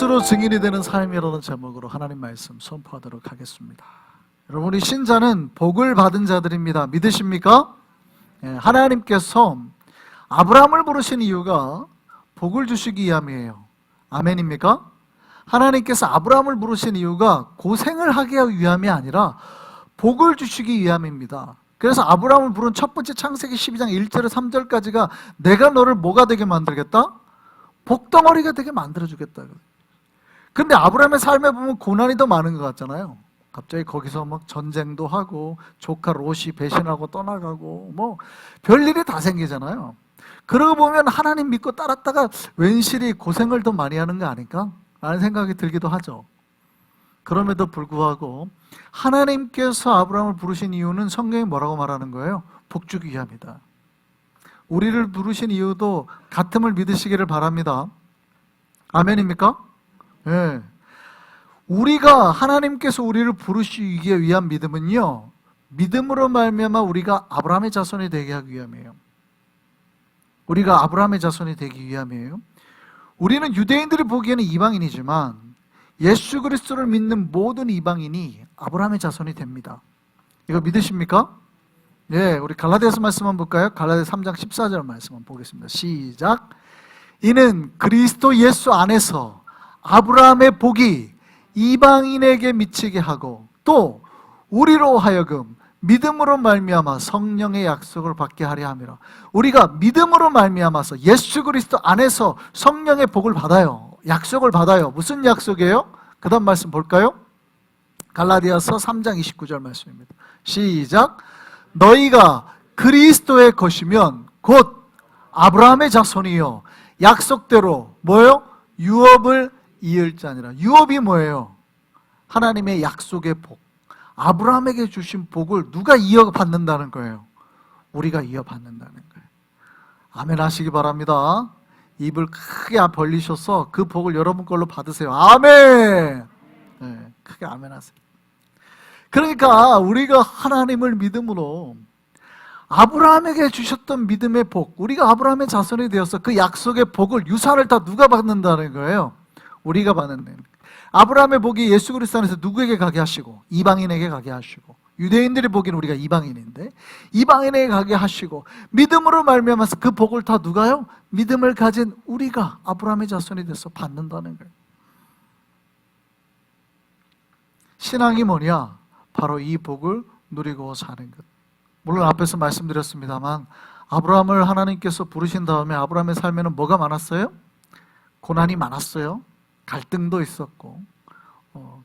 스스로 증인이 되는 삶이라는 제목으로 하나님 말씀 선포하도록 하겠습니다. 여러분, 우리 신자는 복을 받은 자들입니다. 믿으십니까? 하나님께서 아브라함을 부르신 이유가 복을 주시기 위함이에요. 아멘입니까? 하나님께서 아브라함을 부르신 이유가 고생을 하기 위함이 아니라 복을 주시기 위함입니다. 그래서 아브라함을 부른 첫 번째 창세기 12장 1절에서 3절까지가 내가 너를 뭐가 되게 만들겠다? 복덩어리가 되게 만들어주겠다. 근데 아브라함의 삶에 보면 고난이 더 많은 것 같잖아요. 갑자기 거기서 막 전쟁도 하고 조카 롯이 배신하고 떠나가고 뭐 별일이 다 생기잖아요. 그러고 보면 하나님 믿고 따랐다가 웬실히 고생을 더 많이 하는 거 아닐까? 라는 생각이 들기도 하죠. 그럼에도 불구하고 하나님께서 아브라함을 부르신 이유는 성경이 뭐라고 말하는 거예요? 복 주기 위함이다. 우리를 부르신 이유도 같음을 믿으시기를 바랍니다. 아멘입니까? 네. 우리가 하나님께서 우리를 부르시기 위한 믿음은요, 믿음으로 말미암아 우리가 아브라함의 자손이 되게 하기 위함이에요. 우리가 아브라함의 자손이 되기 위함이에요. 우리는 유대인들이 보기에는 이방인이지만 예수 그리스도를 믿는 모든 이방인이 아브라함의 자손이 됩니다. 이거 믿으십니까? 네, 우리 갈라디아서 말씀 한번 볼까요? 갈라디아서 3장 14절 말씀 한번 보겠습니다. 시작. 이는 그리스도 예수 안에서 아브라함의 복이 이방인에게 미치게 하고 또 우리로 하여금 믿음으로 말미암아 성령의 약속을 받게 하려 함이라. 우리가 믿음으로 말미암아서 예수 그리스도 안에서 성령의 복을 받아요. 약속을 받아요. 무슨 약속이에요? 그 다음 말씀 볼까요? 갈라디아서 3장 29절 말씀입니다. 시작. 너희가 그리스도의 것이면 곧 아브라함의 자손이요 약속대로 뭐예요? 유업을 이을 자니라. 유업이 뭐예요? 하나님의 약속의 복. 아브라함에게 주신 복을 누가 이어받는다는 거예요? 우리가 이어받는다는 거예요. 아멘 하시기 바랍니다. 입을 크게 벌리셔서 그 복을 여러분 걸로 받으세요. 아멘. 네, 크게 아멘 하세요. 그러니까 우리가 하나님을 믿음으로 아브라함에게 주셨던 믿음의 복, 우리가 아브라함의 자손이 되어서 그 약속의 복을 유산을 다 누가 받는다는 거예요? 우리가 받는다는 거예요. 아브라함의 복이 예수 그리스도 안에서 누구에게 가게 하시고 이방인에게 가게 하시고, 유대인들이 보기에는 우리가 이방인인데 이방인에게 가게 하시고, 믿음으로 말미암아서 그 복을 다 누가요? 믿음을 가진 우리가 아브라함의 자손이 돼서 받는다는 거예요. 신앙이 뭐냐? 바로 이 복을 누리고 사는 것. 물론 앞에서 말씀드렸습니다만 아브라함을 하나님께서 부르신 다음에 아브라함의 삶에는 뭐가 많았어요? 고난이 많았어요. 갈등도 있었고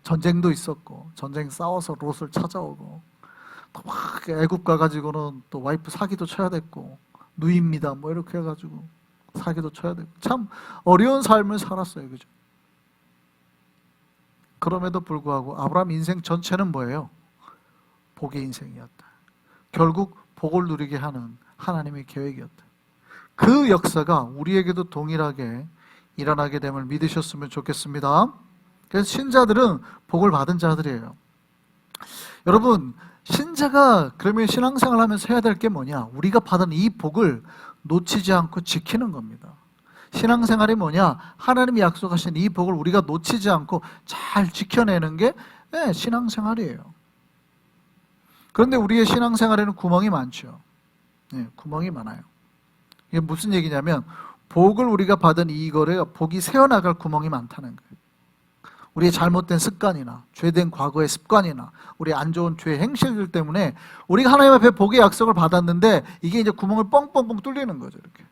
전쟁도 있었고, 전쟁 싸워서 롯을 찾아오고, 또 막 애굽 가가지고는 또 와이프 사기도 쳐야 됐고, 누이입니다 뭐 이렇게 해가지고 사기도 쳐야 되고, 참 어려운 삶을 살았어요. 그죠? 그럼에도 불구하고 아브라함 인생 전체는 뭐예요? 복의 인생이었다. 결국 복을 누리게 하는 하나님의 계획이었다. 그 역사가 우리에게도 동일하게 일어나게 됨을 믿으셨으면 좋겠습니다. 그래서 신자들은 복을 받은 자들이에요. 여러분, 신자가 그러면 신앙생활 하면서 해야 될 게 뭐냐? 우리가 받은 이 복을 놓치지 않고 지키는 겁니다. 신앙생활이 뭐냐? 하나님이 약속하신 이 복을 우리가 놓치지 않고 잘 지켜내는 게 신앙생활이에요. 그런데 우리의 신앙생활에는 구멍이 많죠. 구멍이 많아요. 이게 무슨 얘기냐면 복을 우리가 받은 이거를 복이 새어나갈 구멍이 많다는 거예요. 우리의 잘못된 습관이나 죄된 과거의 습관이나 우리 안 좋은 죄 행실들 때문에 우리가 하나님 앞에 복의 약속을 받았는데 이게 이제 구멍을 뻥뻥뻥 뚫리는 거죠. 이렇게.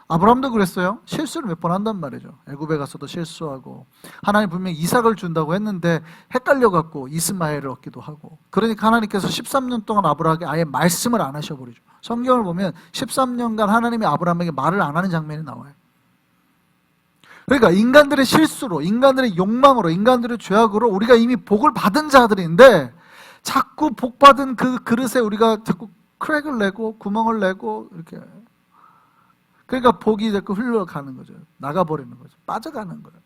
아브라함도 그랬어요. 실수를 몇 번 한단 말이죠. 애굽에 가서도 실수하고, 하나님 분명히 이삭을 준다고 했는데 헷갈려갖고 이스마엘을 얻기도 하고, 그러니까 하나님께서 13년 동안 아브라함에게 아예 말씀을 안 하셔버리죠. 성경을 보면 13년간 하나님이 아브라함에게 말을 안 하는 장면이 나와요. 그러니까 인간들의 실수로, 인간들의 욕망으로, 인간들의 죄악으로 우리가 이미 복을 받은 자들인데 자꾸 복 받은 그 그릇에 우리가 자꾸 크랙을 내고 구멍을 내고 이렇게, 그러니까 복이 자꾸 흘러가는 거죠. 나가버리는 거죠. 빠져가는 거예요.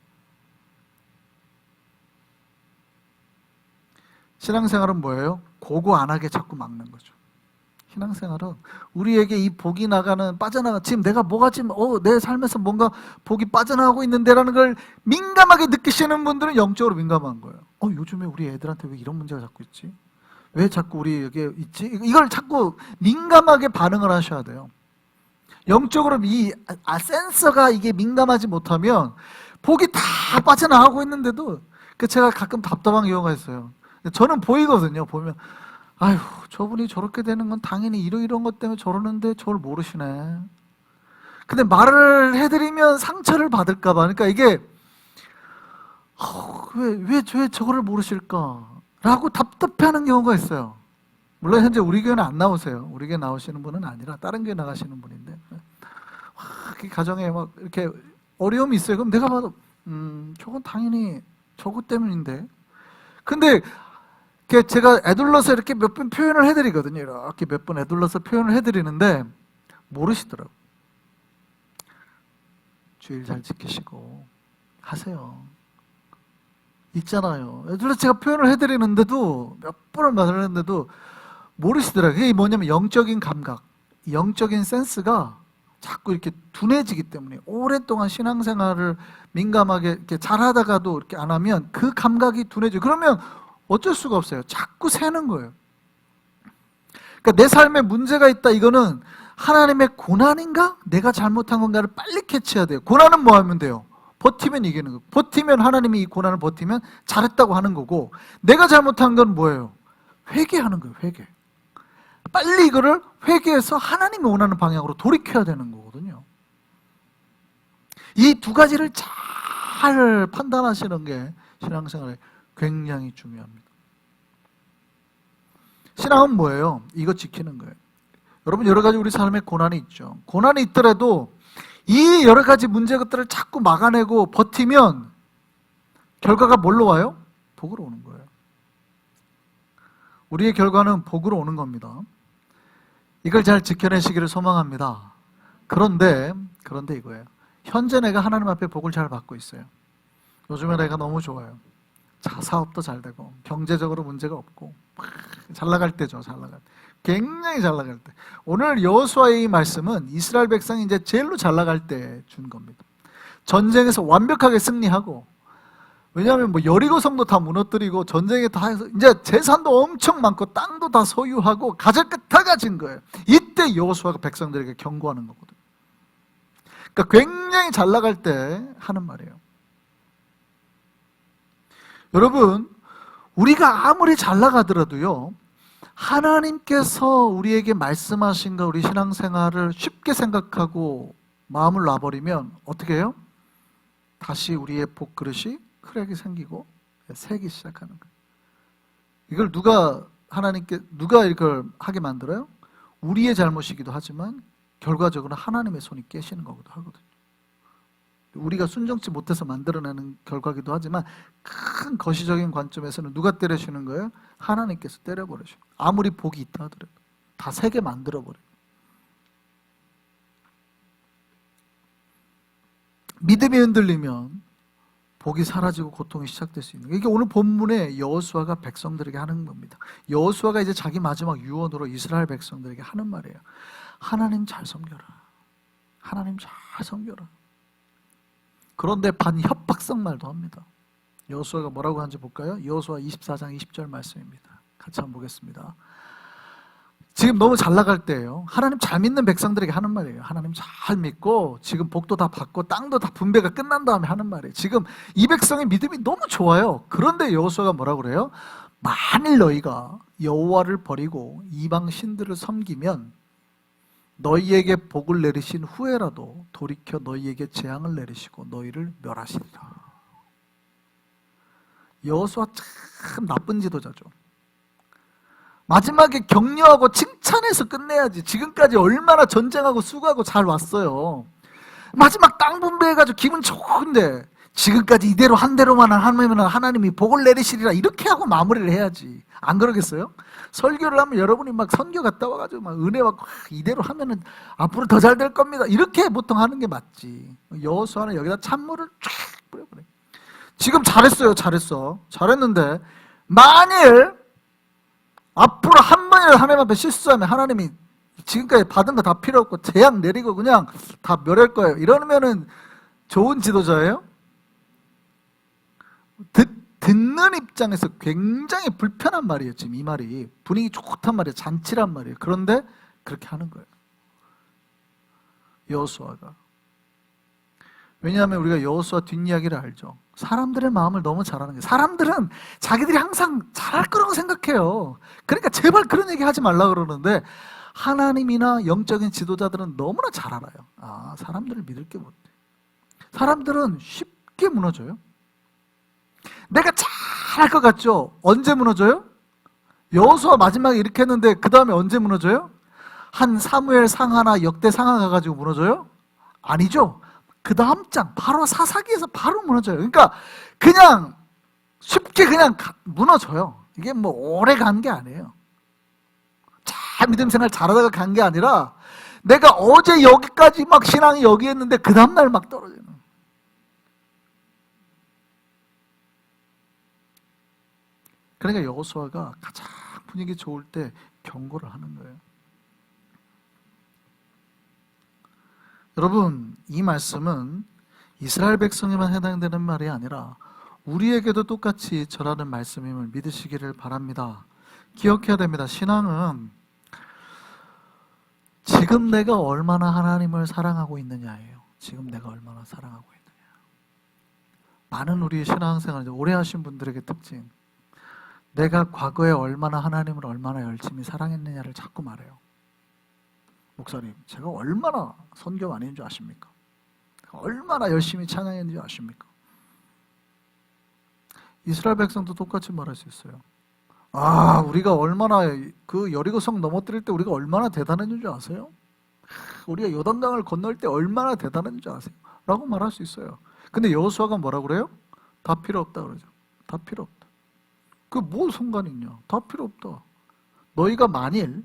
신앙생활은 뭐예요? 고고 안 하게 자꾸 막는 거죠. 신앙생활은 우리에게 이 복이 빠져나가, 지금 내가 뭐가 지금 내 삶에서 뭔가 복이 빠져나가고 있는데라는 걸 민감하게 느끼시는 분들은 영적으로 민감한 거예요. 요즘에 우리 애들한테 왜 이런 문제가 자꾸 있지? 왜 자꾸 우리에게 있지? 이걸 자꾸 민감하게 반응을 하셔야 돼요. 영적으로 센서가 이게 민감하지 못하면 복이 다 빠져나가고 있는데도 제가 가끔 답답한 경우가 있어요. 저는 보이거든요. 보면 아휴, 저분이 저렇게 되는 건 당연히 이런 것 때문에 저러는데 저를 모르시네. 근데 말을 해드리면 상처를 받을까 봐. 그러니까 이게 왜 저거를 모르실까? 라고 답답해하는 경우가 있어요. 물론 현재 우리 교회는 안 나오세요. 우리 교회 나오시는 분은 아니라 다른 교회 나가시는 분인데 그 가정에 막 이렇게 어려움이 있어요. 그럼 내가 봐도 저건 당연히 저거 때문인데. 근데 제가 애둘러서 이렇게 몇 번 표현을 해드리거든요. 이렇게 몇 번 애둘러서 표현을 해드리는데 모르시더라고요. 주일 잘 지키시고 하세요. 있잖아요. 애둘러서 제가 표현을 해드리는데도 몇 번을 말을 했는데도 모르시더라고요. 그게 뭐냐면 영적인 감각, 영적인 센스가 자꾸 이렇게 둔해지기 때문에 오랫동안 신앙생활을 민감하게 이렇게 잘하다가도 이렇게 안 하면 그 감각이 둔해져요. 그러면 어쩔 수가 없어요. 자꾸 새는 거예요. 그러니까 내 삶에 문제가 있다, 이거는 하나님의 고난인가? 내가 잘못한 건가를 빨리 캐치해야 돼요. 고난은 뭐 하면 돼요? 버티면 이기는 거고, 버티면 하나님이 이 고난을 버티면 잘했다고 하는 거고, 내가 잘못한 건 뭐예요? 회개하는 거예요. 회개. 빨리 이거를 회개해서 하나님이 원하는 방향으로 돌이켜야 되는 거거든요. 이 두 가지를 잘 판단하시는 게 신앙생활에 굉장히 중요합니다. 신앙은 뭐예요? 이거 지키는 거예요. 여러분, 여러 가지 우리 삶에 고난이 있죠. 고난이 있더라도 이 여러 가지 문제 것들을 자꾸 막아내고 버티면 결과가 뭘로 와요? 복으로 오는 거예요. 우리의 결과는 복으로 오는 겁니다. 이걸 잘 지켜내시기를 소망합니다. 그런데 이거예요. 현재 내가 하나님 앞에 복을 잘 받고 있어요. 요즘에 내가 너무 좋아요. 사업도 잘 되고 경제적으로 문제가 없고 잘 나갈 때죠. 잘 나갈 때. 굉장히 잘 나갈 때. 오늘 여호수아의 이 말씀은 이스라엘 백성이 이제 제일로 잘 나갈 때 준 겁니다. 전쟁에서 완벽하게 승리하고, 왜냐하면 여리고 성도 다 무너뜨리고 전쟁에 다 해서 이제 재산도 엄청 많고 땅도 다 소유하고 가질 것 다 가진 거예요. 이때 여호수아가 백성들에게 경고하는 거거든요. 그러니까 굉장히 잘 나갈 때 하는 말이에요. 여러분, 우리가 아무리 잘 나가더라도요, 하나님께서 우리에게 말씀하신 거, 우리 신앙생활을 쉽게 생각하고 마음을 놔버리면 어떻게 해요? 다시 우리의 복그릇이 크랙이 생기고 새기 시작하는 거예요. 이걸 누가 이걸 하게 만들어요? 우리의 잘못이기도 하지만 결과적으로 하나님의 손이 깨시는 거기도 하거든요. 우리가 순정치 못해서 만들어내는 결과기도 하지만 큰 거시적인 관점에서는 누가 때려주는 거예요? 하나님께서 때려버리셔요. 아무리 복이 있다 하더라도 다 새게 만들어버려요. 믿음이 흔들리면 복이 사라지고 고통이 시작될 수 있는 거예요. 이게 오늘 본문에 여호수아가 백성들에게 하는 겁니다. 여호수아가 이제 자기 마지막 유언으로 이스라엘 백성들에게 하는 말이에요. 하나님 잘 섬겨라. 하나님 잘 섬겨라. 그런데 반협박성 말도 합니다. 여호수아가 뭐라고 하는지 볼까요? 여호수아 24장 20절 말씀입니다. 같이 한번 보겠습니다. 지금 너무 잘 나갈 때예요. 하나님 잘 믿는 백성들에게 하는 말이에요. 하나님 잘 믿고 지금 복도 다 받고 땅도 다 분배가 끝난 다음에 하는 말이에요. 지금 이 백성의 믿음이 너무 좋아요. 그런데 여호수아가 뭐라고 그래요? 만일 너희가 여호와를 버리고 이방 신들을 섬기면 너희에게 복을 내리신 후에라도 돌이켜 너희에게 재앙을 내리시고 너희를 멸하시리라. 여호수아 참 나쁜 지도자죠. 마지막에 격려하고 칭찬해서 끝내야지. 지금까지 얼마나 전쟁하고 수고하고 잘 왔어요. 마지막 땅 분배해가지고 기분 좋은데 지금까지 이대로 한 대로만 하면 하나님이 복을 내리시리라 이렇게 하고 마무리를 해야지. 안 그러겠어요? 설교를 하면 여러분이 막 선교 갔다 와가지고 막 은혜 받고 이대로 하면은 앞으로 더 잘 될 겁니다. 이렇게 보통 하는 게 맞지. 여호수아는 여기다 찬물을 쫙 뿌려버려. 지금 잘했어요. 잘했는데 만일 앞으로 한 번이라도 하나님 앞에 실수하면 하나님이 지금까지 받은 거 다 필요 없고 재앙 내리고 그냥 다 멸할 거예요. 이러면은 좋은 지도자예요? 듣는 입장에서 굉장히 불편한 말이에요. 지금 이 말이 분위기 좋단 말이에요. 잔치란 말이에요. 그런데 그렇게 하는 거예요. 여호수아가. 왜냐하면 우리가 여호수아 뒷이야기를 알죠. 사람들의 마음을 너무 잘 아는 거예요. 사람들은 자기들이 항상 잘할 거라고 생각해요. 그러니까 제발 그런 얘기 하지 말라 그러는데 하나님이나 영적인 지도자들은 너무나 잘 알아요. 사람들을 믿을 게 뭔데. 사람들은 쉽게 무너져요. 내가 잘할 것 같죠? 언제 무너져요? 여호수아 마지막에 이렇게 했는데 그 다음에 언제 무너져요? 한 사무엘 상하나 역대 상하 가가지고 무너져요? 아니죠. 그 다음 장 바로 사사기에서 바로 무너져요. 그러니까 그냥 쉽게 그냥 무너져요. 이게 뭐 오래 간 게 아니에요. 잘 믿음 생활 잘하다가 간 게 아니라 내가 어제 여기까지 막 신앙이 여기 했는데 그 다음날 막 떨어지는. 그러니까 여호수아가 가장 분위기 좋을 때 경고를 하는 거예요. 여러분, 이 말씀은 이스라엘 백성에만 해당되는 말이 아니라 우리에게도 똑같이 절하는 말씀임을 믿으시기를 바랍니다. 기억해야 됩니다. 신앙은 지금 내가 얼마나 하나님을 사랑하고 있느냐예요. 지금 내가 얼마나 사랑하고 있느냐. 많은 우리 신앙생활 오래 하신 분들에게 특징, 내가 과거에 얼마나 하나님을 얼마나 열심히 사랑했느냐를 자꾸 말해요. 목사님, 제가 얼마나 선교 많이 했는 줄 아십니까? 얼마나 열심히 찬양했는 줄 아십니까? 이스라엘 백성도 똑같이 말할 수 있어요. 우리가 얼마나 그 여리고성 넘어뜨릴 때 우리가 얼마나 대단했는 줄 아세요? 우리가 요단강을 건널 때 얼마나 대단했는 줄 아세요? 라고 말할 수 있어요. 근데 여호수아가 뭐라 그래요? 다 필요 없다 그러죠. 다 필요 없다. 그 뭐 상관이 있냐? 다 필요 없다. 너희가 만일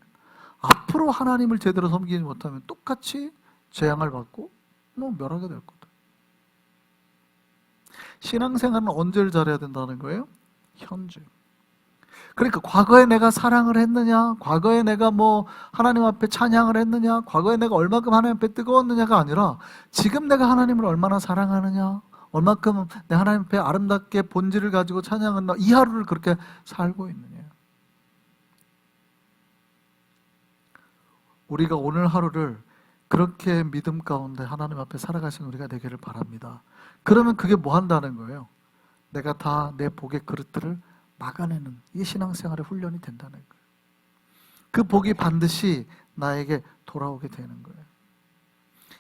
앞으로 하나님을 제대로 섬기지 못하면 똑같이 재앙을 받고 멸하게 될 거다. 신앙생활은 언제를 잘해야 된다는 거예요? 현재. 그러니까 과거에 내가 사랑을 했느냐, 과거에 내가 하나님 앞에 찬양을 했느냐, 과거에 내가 얼마큼 하나님 앞에 뜨거웠느냐가 아니라 지금 내가 하나님을 얼마나 사랑하느냐, 얼마큼 내 하나님 앞에 아름답게 본질을 가지고 찬양한다, 이 하루를 그렇게 살고 있느냐. 우리가 오늘 하루를 그렇게 믿음 가운데 하나님 앞에 살아가신 우리가 되기를 바랍니다. 그러면 그게 뭐 한다는 거예요? 내가 다 내 복의 그릇들을 막아내는 이 신앙생활의 훈련이 된다는 거예요. 그 복이 반드시 나에게 돌아오게 되는 거예요.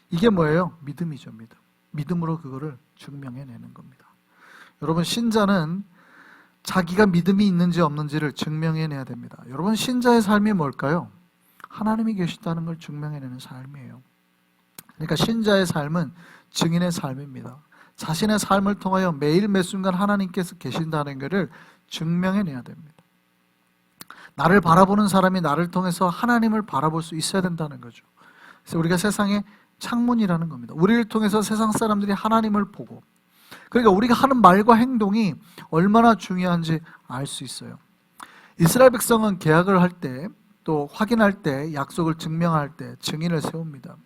이게 뭐예요? 믿음이죠, 믿음. 믿음으로 그거를 증명해내는 겁니다. 여러분, 신자는 자기가 믿음이 있는지 없는지를 증명해내야 됩니다. 여러분, 신자의 삶이 뭘까요? 하나님이 계시다는 걸 증명해내는 삶이에요. 그러니까 신자의 삶은 증인의 삶입니다. 자신의 삶을 통하여 매일 매 순간 하나님께서 계신다는 것을 증명해내야 됩니다. 나를 바라보는 사람이 나를 통해서 하나님을 바라볼 수 있어야 된다는 거죠. 그래서 우리가 세상의 창문이라는 겁니다. 우리를 통해서 세상 사람들이 하나님을 보고, 그러니까 우리가 하는 말과 행동이 얼마나 중요한지 알 수 있어요. 이스라엘 백성은 계약을 할 때, 또 확인할 때, 약속을 증명할 때 증인을 세웁니다.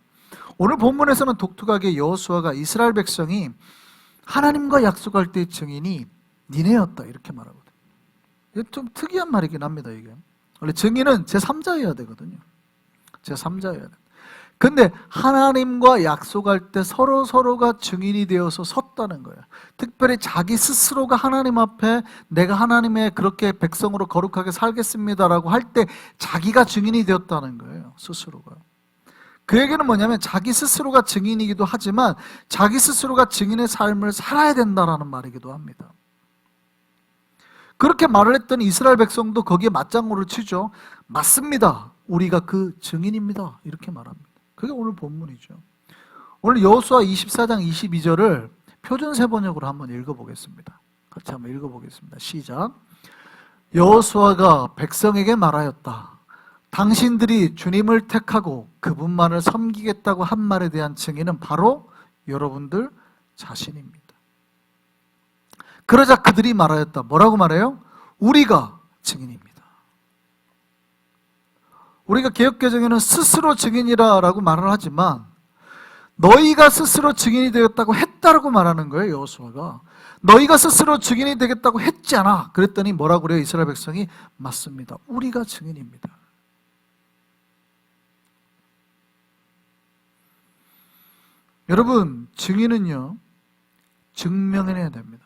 오늘 본문에서는 독특하게 여호수아가 이스라엘 백성이 하나님과 약속할 때의 증인이 니네였다 이렇게 말하거든요. 이게 좀 특이한 말이긴 합니다. 이게 원래 증인은 제3자여야 되거든요. 제3자여야 돼. 근데 하나님과 약속할 때 서로가 증인이 되어서 섰다는 거예요. 특별히 자기 스스로가 하나님 앞에 내가 하나님의 그렇게 백성으로 거룩하게 살겠습니다라고 할 때 자기가 증인이 되었다는 거예요. 스스로가. 그 얘기는 뭐냐면 자기 스스로가 증인이기도 하지만 자기 스스로가 증인의 삶을 살아야 된다라는 말이기도 합니다. 그렇게 말을 했더니 이스라엘 백성도 거기에 맞장구를 치죠. 맞습니다. 우리가 그 증인입니다. 이렇게 말합니다. 그게 오늘 본문이죠. 오늘 여호수아 24장 22절을 표준세 번역으로 한번 읽어보겠습니다. 같이 한번 읽어보겠습니다. 시작. 여호수아가 백성에게 말하였다. 당신들이 주님을 택하고 그분만을 섬기겠다고 한 말에 대한 증인은 바로 여러분들 자신입니다. 그러자 그들이 말하였다. 뭐라고 말해요? 우리가 증인입니다. 우리가 개역개정에는 스스로 증인이라고 말을 하지만 너희가 스스로 증인이 되었다고 했다라고 말하는 거예요. 여호수아가 너희가 스스로 증인이 되겠다고 했잖아. 그랬더니 뭐라고 그래요? 이스라엘 백성이 맞습니다. 우리가 증인입니다. 여러분, 증인은요 증명해내야 됩니다.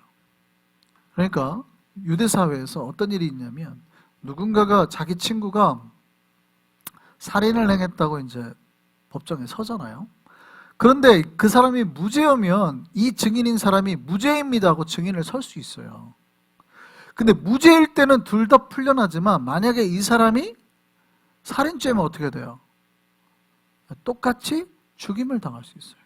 그러니까 유대 사회에서 어떤 일이 있냐면 누군가가 자기 친구가 살인을 행했다고 이제 법정에 서잖아요. 그런데 그 사람이 무죄면 이 증인인 사람이 무죄입니다 하고 증인을 설 수 있어요. 근데 무죄일 때는 둘 다 풀려나지만 만약에 이 사람이 살인죄면 어떻게 돼요? 똑같이 죽임을 당할 수 있어요.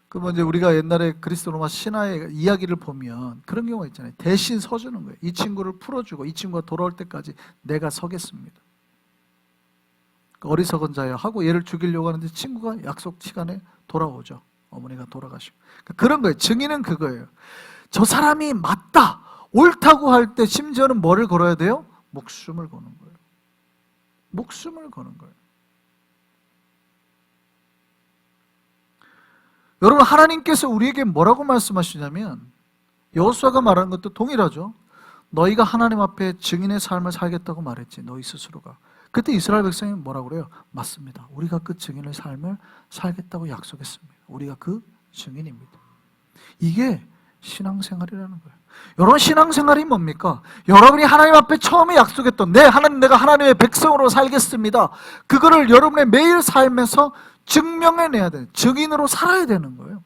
그러면 이제 우리가 옛날에 그리스 로마 신화의 이야기를 보면 그런 경우가 있잖아요. 대신 서주는 거예요. 이 친구를 풀어주고 이 친구가 돌아올 때까지 내가 서겠습니다. 어리석은 자여 하고 얘를 죽이려고 하는데 친구가 약속 시간에 돌아오죠. 어머니가 돌아가시고. 그런 거예요. 증인은 그거예요. 저 사람이 맞다, 옳다고 할 때 심지어는 뭐를 걸어야 돼요? 목숨을 거는 거예요. 목숨을 거는 거예요. 여러분, 하나님께서 우리에게 뭐라고 말씀하시냐면 여호수아가 말하는 것도 동일하죠. 너희가 하나님 앞에 증인의 삶을 살겠다고 말했지, 너희 스스로가. 그때 이스라엘 백성이 뭐라고 그래요? 맞습니다. 우리가 그 증인의 삶을 살겠다고 약속했습니다. 우리가 그 증인입니다. 이게 신앙생활이라는 거예요. 여러분, 신앙생활이 뭡니까? 여러분이 하나님 앞에 처음에 약속했던 내가 하나님의 백성으로 살겠습니다. 그거를 여러분의 매일 삶에서 증명해내야 돼요. 증인으로 살아야 되는 거예요.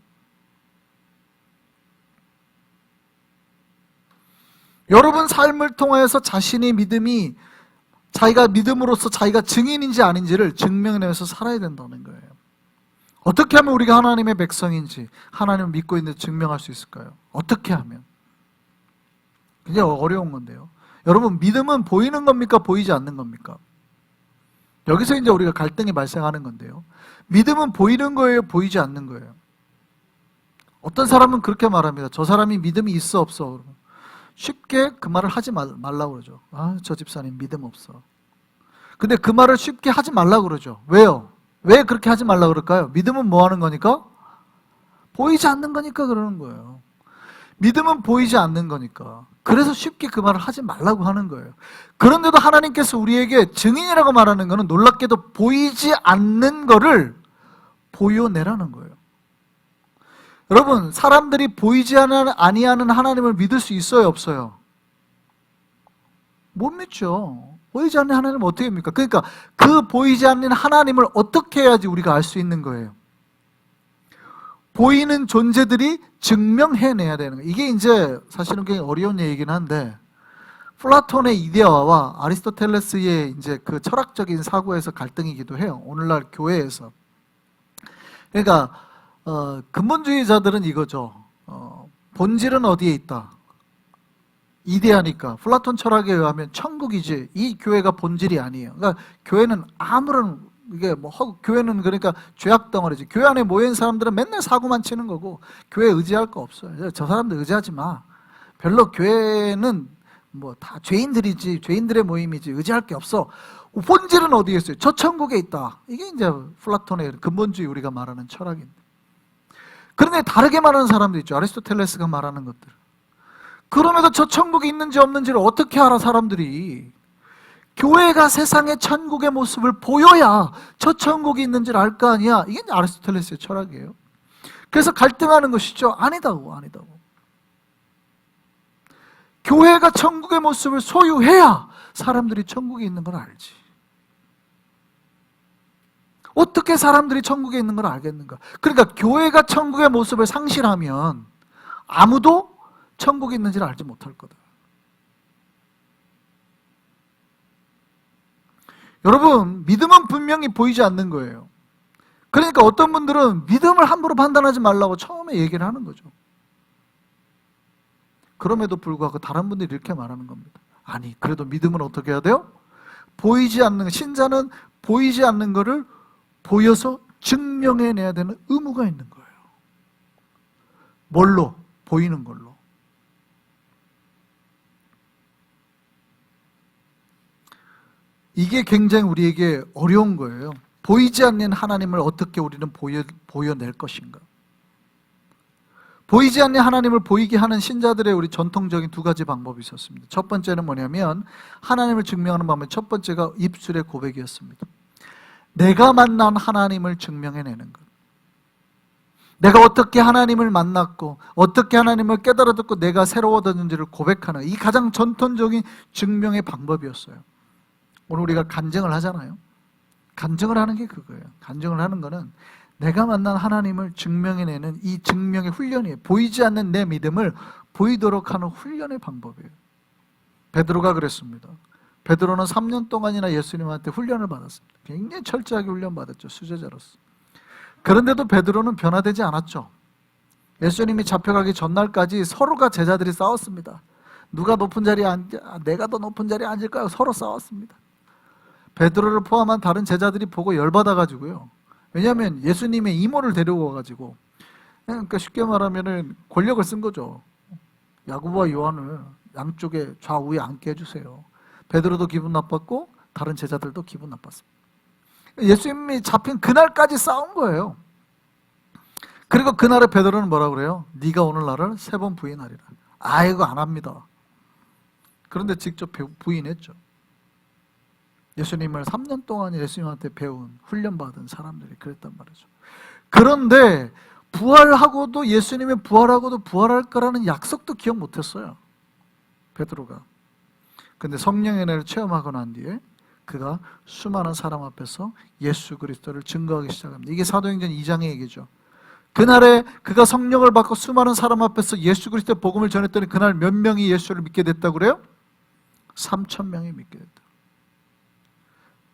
여러분 삶을 통해서 자기가 믿음으로써 자기가 증인인지 아닌지를 증명해내면서 살아야 된다는 거예요. 어떻게 하면 우리가 하나님의 백성인지, 하나님을 믿고 있는지 증명할 수 있을까요? 어떻게 하면? 굉장히 어려운 건데요. 여러분, 믿음은 보이는 겁니까? 보이지 않는 겁니까? 여기서 이제 우리가 갈등이 발생하는 건데요. 믿음은 보이는 거예요? 보이지 않는 거예요? 어떤 사람은 그렇게 말합니다. 저 사람이 믿음이 있어 없어? 쉽게 그 말을 하지 말라고 그러죠. 저 집사님 믿음 없어. 근데 그 말을 쉽게 하지 말라고 그러죠. 왜요? 왜 그렇게 하지 말라고 그럴까요? 믿음은 뭐 하는 거니까? 보이지 않는 거니까 그러는 거예요. 믿음은 보이지 않는 거니까. 그래서 쉽게 그 말을 하지 말라고 하는 거예요. 그런데도 하나님께서 우리에게 증인이라고 말하는 것은 놀랍게도 보이지 않는 거를 보여내라는 거예요. 여러분, 사람들이 보이지 아니하는 하나님을 믿을 수 있어요, 없어요? 못 믿죠. 보이지 않는 하나님을 어떻게 믿습니까? 그러니까 그 보이지 않는 하나님을 어떻게 해야지 우리가 알 수 있는 거예요? 보이는 존재들이 증명해내야 되는 거예요. 이게 이제 사실은 굉장히 어려운 얘기긴 한데, 플라톤의 이데아와 아리스토텔레스의 이제 그 철학적인 사고에서 갈등이기도 해요. 오늘날 교회에서. 그러니까 근본주의자들은 이거죠. 본질은 어디에 있다? 이데아니까. 플라톤 철학에 의하면 천국이지. 이 교회가 본질이 아니에요. 그러니까 교회는 교회는 그러니까 죄악 덩어리지. 교회 안에 모인 사람들은 맨날 사고만 치는 거고 교회에 의지할 거 없어요. 저 사람들 의지하지 마. 별로 교회는 뭐 다 죄인들이지, 죄인들의 모임이지, 의지할 게 없어. 본질은 어디에 있어요? 저 천국에 있다. 이게 이제 플라톤의 근본주의 우리가 말하는 철학인데. 그런데 다르게 말하는 사람도 있죠. 아리스토텔레스가 말하는 것들. 그러면서 저 천국이 있는지 없는지를 어떻게 알아, 사람들이? 교회가 세상의 천국의 모습을 보여야 저 천국이 있는지를 알 거 아니야. 이게 아리스토텔레스의 철학이에요. 그래서 갈등하는 것이죠. 아니다고. 교회가 천국의 모습을 소유해야 사람들이 천국에 있는 걸 알지. 어떻게 사람들이 천국에 있는 걸 알겠는가? 그러니까 교회가 천국의 모습을 상실하면 아무도 천국에 있는지를 알지 못할 거다. 여러분, 믿음은 분명히 보이지 않는 거예요. 그러니까 어떤 분들은 믿음을 함부로 판단하지 말라고 처음에 얘기를 하는 거죠. 그럼에도 불구하고 다른 분들이 이렇게 말하는 겁니다. 아니, 그래도 믿음은 어떻게 해야 돼요? 보이지 않는, 신자는 보이지 않는 거를 보여서 증명해내야 되는 의무가 있는 거예요. 뭘로? 보이는 걸로. 이게 굉장히 우리에게 어려운 거예요. 보이지 않는 하나님을 어떻게 우리는 보여낼 것인가. 보이지 않는 하나님을 보이게 하는 신자들의 우리 전통적인 두 가지 방법이 있었습니다. 첫 번째는 뭐냐면, 하나님을 증명하는 방법, 첫 번째가 입술의 고백이었습니다. 내가 만난 하나님을 증명해내는 것. 내가 어떻게 하나님을 만났고 어떻게 하나님을 깨달아 듣고 내가 새로워졌는지를 고백하는, 이 가장 전통적인 증명의 방법이었어요. 오늘 우리가 간증을 하잖아요. 간증을 하는 게 그거예요. 간증을 하는 거는 내가 만난 하나님을 증명해내는 이 증명의 훈련이에요. 보이지 않는 내 믿음을 보이도록 하는 훈련의 방법이에요. 베드로가 그랬습니다. 베드로는 3년 동안이나 예수님한테 훈련을 받았습니다. 굉장히 철저하게 훈련받았죠. 수제자로서. 그런데도 베드로는 변화되지 않았죠. 예수님이 잡혀가기 전날까지 서로가, 제자들이 싸웠습니다. 누가 높은 자리에 앉아, 내가 더 높은 자리에 앉을까요? 서로 싸웠습니다. 베드로를 포함한 다른 제자들이 보고 열받아가지고요. 왜냐하면 예수님의 이모를 데리고 와가지고, 그러니까 쉽게 말하면 권력을 쓴 거죠. 야고보와 요한을 양쪽에 좌우에 앉게 해주세요. 베드로도 기분 나빴고 다른 제자들도 기분 나빴습니다. 예수님이 잡힌 그날까지 싸운 거예요. 그리고 그날에 베드로는 뭐라 그래요? 네가 오늘 나를 3번 부인하리라. 이거 안 합니다. 그런데 직접 부인했죠. 예수님을 3년 동안 예수님한테 배운, 훈련받은 사람들이 그랬단 말이죠. 그런데 부활하고도, 예수님이 부활하고도 부활할 거라는 약속도 기억 못했어요, 베드로가. 근데 성령의 은혜를 체험하고 난 뒤에 그가 수많은 사람 앞에서 예수 그리스도를 증거하기 시작합니다. 이게 사도행전 2장의 얘기죠. 그날에 그가 성령을 받고 수많은 사람 앞에서 예수 그리스도의 복음을 전했더니 그날 몇 명이 예수를 믿게 됐다고 그래요? 3,000명이 믿게 됐다.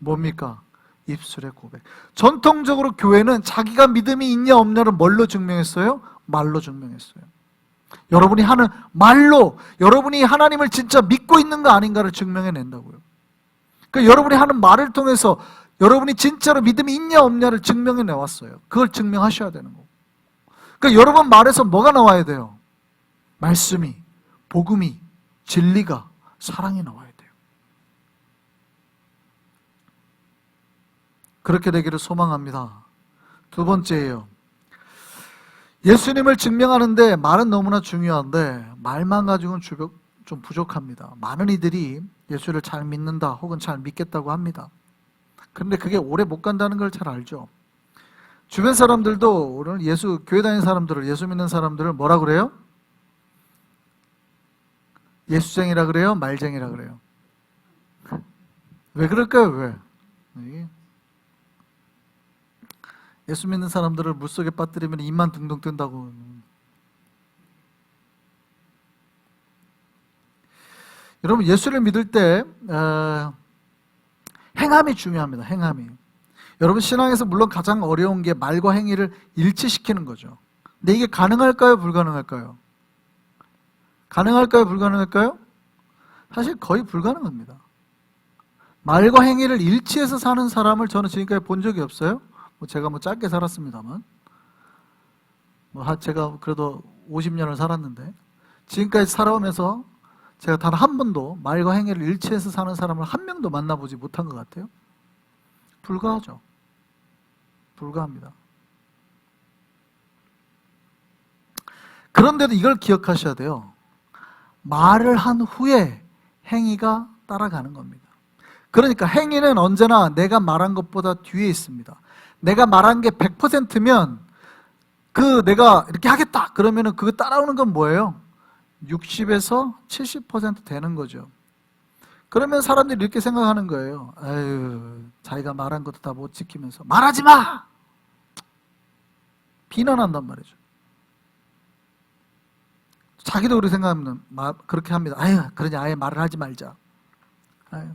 뭡니까? 입술의 고백. 전통적으로 교회는 자기가 믿음이 있냐 없냐를 뭘로 증명했어요? 말로 증명했어요. 여러분이 하는 말로, 여러분이 하나님을 진짜 믿고 있는 거 아닌가를 증명해낸다고요. 그러니까 여러분이 하는 말을 통해서 여러분이 진짜로 믿음이 있냐 없냐를 증명해내왔어요. 그걸 증명하셔야 되는 거고. 그러니까 여러분 말에서 뭐가 나와야 돼요? 말씀이, 복음이, 진리가, 사랑이 나와야 돼요. 그렇게 되기를 소망합니다. 두 번째예요. 예수님을 증명하는데 말은 너무나 중요한데 말만 가지고는 좀 부족합니다. 많은 이들이 예수를 잘 믿는다 혹은 잘 믿겠다고 합니다. 그런데 그게 오래 못 간다는 걸 잘 알죠. 주변 사람들도 오늘 교회 다니는 사람들을, 예수 믿는 사람들을 뭐라 그래요? 예수쟁이라 그래요? 말쟁이라 그래요? 왜 그럴까요? 왜? 예수 믿는 사람들을 물속에 빠뜨리면 입만 둥둥 뜬다고. 여러분, 예수를 믿을 때 행함이 중요합니다. 행함이. 여러분, 신앙에서 물론 가장 어려운 게 말과 행위를 일치시키는 거죠. 근데 이게 가능할까요? 불가능할까요? 가능할까요? 불가능할까요? 사실 거의 불가능합니다. 말과 행위를 일치해서 사는 사람을 저는 지금까지 본 적이 없어요. 제가 짧게 살았습니다만, 제가 그래도 50년을 살았는데, 지금까지 살아오면서 제가 단 한 번도 말과 행위를 일치해서 사는 사람을 한 명도 만나보지 못한 것 같아요. 불가하죠. 불가합니다. 그런데도 이걸 기억하셔야 돼요. 말을 한 후에 행위가 따라가는 겁니다. 그러니까 행위는 언제나 내가 말한 것보다 뒤에 있습니다. 내가 말한 게 100%면 내가 이렇게 하겠다 그러면은 그거 따라오는 건 뭐예요? 60에서 70% 되는 거죠. 그러면 사람들이 이렇게 생각하는 거예요. 아유, 자기가 말한 것도 다 못 지키면서 말하지 마! 비난한단 말이죠. 자기도 그렇게 생각하면 그렇게 합니다. 아유, 그러니 아예 말을 하지 말자. 아유.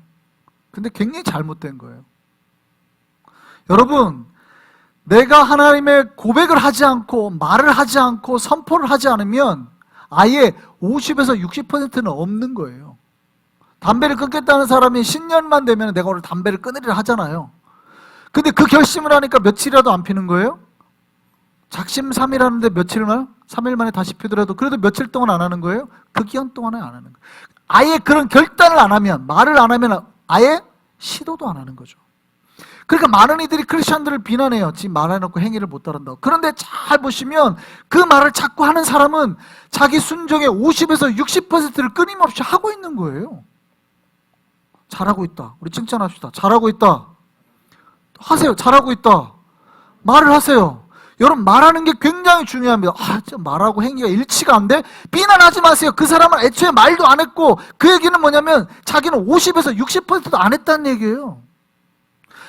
근데 굉장히 잘못된 거예요. 여러분, 내가 하나님의 고백을 하지 않고 말을 하지 않고 선포를 하지 않으면 아예 50에서 60%는 없는 거예요. 담배를 끊겠다는 사람이 신년만 되면 내가 오늘 담배를 끊으리라 하잖아요. 근데 그 결심을 하니까 며칠이라도 안 피는 거예요? 작심삼일 하는데 며칠만? 3일 만에 다시 피더라도 그래도 며칠 동안 안 하는 거예요? 그 기간 동안은 안 하는 거예요. 아예 그런 결단을 안 하면, 말을 안 하면 아예 시도도 안 하는 거죠. 그러니까 많은 이들이 크리스천들을 비난해요. 지금 말해놓고 행위를 못 따른다고. 그런데 잘 보시면 그 말을 자꾸 하는 사람은 자기 순종의 50에서 60%를 끊임없이 하고 있는 거예요. 잘하고 있다. 우리 칭찬합시다. 잘하고 있다. 하세요. 잘하고 있다. 말을 하세요. 여러분, 말하는 게 굉장히 중요합니다. 말하고 행위가 일치가 안 돼? 비난하지 마세요. 그 사람은 애초에 말도 안 했고, 그 얘기는 뭐냐면 자기는 50에서 60%도 안 했다는 얘기예요.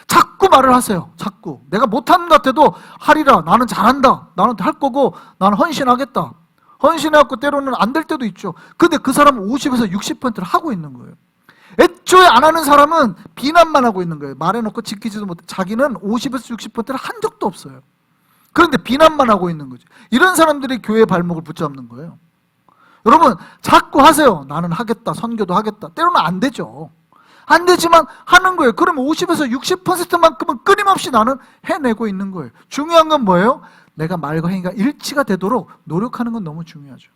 자꾸 말을 하세요. 자꾸. 내가 못하는 것 같아도 하리라. 나는 잘한다. 나는 할 거고 나는 헌신하겠다. 헌신해갖고 때로는 안 될 때도 있죠. 근데 그 사람은 50에서 60%를 하고 있는 거예요. 애초에 안 하는 사람은 비난만 하고 있는 거예요. 말해놓고 지키지도 못해. 자기는 50에서 60%를 한 적도 없어요. 그런데 비난만 하고 있는 거죠. 이런 사람들이 교회의 발목을 붙잡는 거예요. 여러분, 자꾸 하세요. 나는 하겠다. 선교도 하겠다. 때로는 안 되죠. 안 되지만 하는 거예요. 그러면 50에서 60%만큼은 끊임없이 나는 해내고 있는 거예요. 중요한 건 뭐예요? 내가 말과 행위가 일치가 되도록 노력하는 건 너무 중요하죠.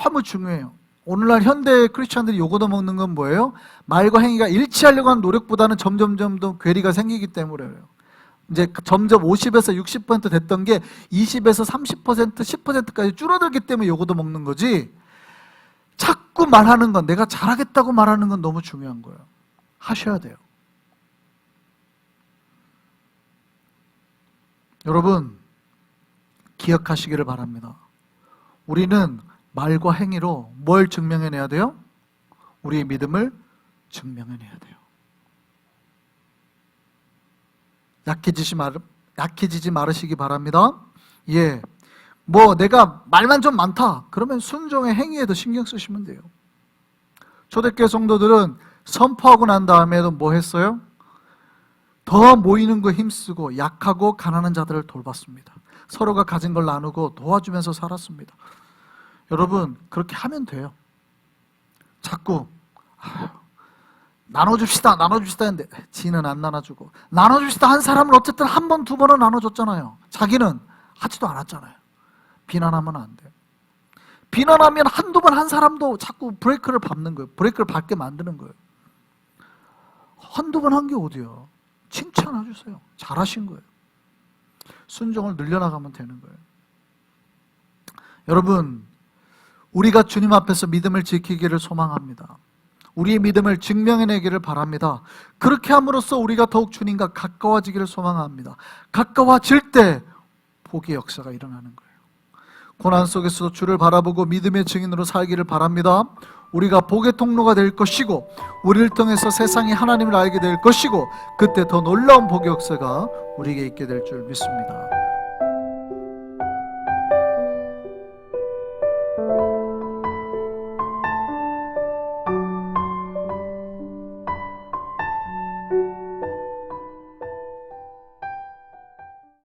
너무 중요해요. 오늘날 현대 크리스천들이 요거도 먹는 건 뭐예요? 말과 행위가 일치하려고 하는 노력보다는 점점 더 괴리가 생기기 때문에요. 이제 점점 50에서 60% 됐던 게 20에서 30%, 10%까지 줄어들기 때문에 요거도 먹는 거지, 자꾸 말하는 건, 내가 잘하겠다고 말하는 건 너무 중요한 거예요. 하셔야 돼요. 여러분, 기억하시기를 바랍니다. 우리는 말과 행위로 뭘 증명해내야 돼요? 우리의 믿음을 증명해내야 돼요. 약해지지 말으시기 바랍니다. 예. 내가 말만 좀 많다. 그러면 순종의 행위에도 신경 쓰시면 돼요. 초대교회 성도들은 선포하고 난 다음에도 뭐 했어요? 더 모이는 거 힘쓰고 약하고 가난한 자들을 돌봤습니다. 서로가 가진 걸 나누고 도와주면서 살았습니다. 여러분, 그렇게 하면 돼요. 자꾸 나눠줍시다 했는데 지는 안 나눠주고, 나눠줍시다 한 사람은 어쨌든 한 번, 두 번은 나눠줬잖아요. 자기는 하지도 않았잖아요. 비난하면 안 돼요. 비난하면 한두 번 한 사람도 자꾸 브레이크를 밟는 거예요. 브레이크를 밟게 만드는 거예요. 한두 번 한 게 어디야. 칭찬해주세요. 잘하신 거예요. 순종을 늘려나가면 되는 거예요. 여러분, 우리가 주님 앞에서 믿음을 지키기를 소망합니다. 우리의 믿음을 증명해내기를 바랍니다. 그렇게 함으로써 우리가 더욱 주님과 가까워지기를 소망합니다. 가까워질 때 복의 역사가 일어나는 거예요. 고난 속에서도 주를 바라보고 믿음의 증인으로 살기를 바랍니다. 우리가 복의 통로가 될 것이고, 우리를 통해서 세상이 하나님을 알게 될 것이고, 그때 더 놀라운 복의 역사가 우리에게 있게 될 줄 믿습니다.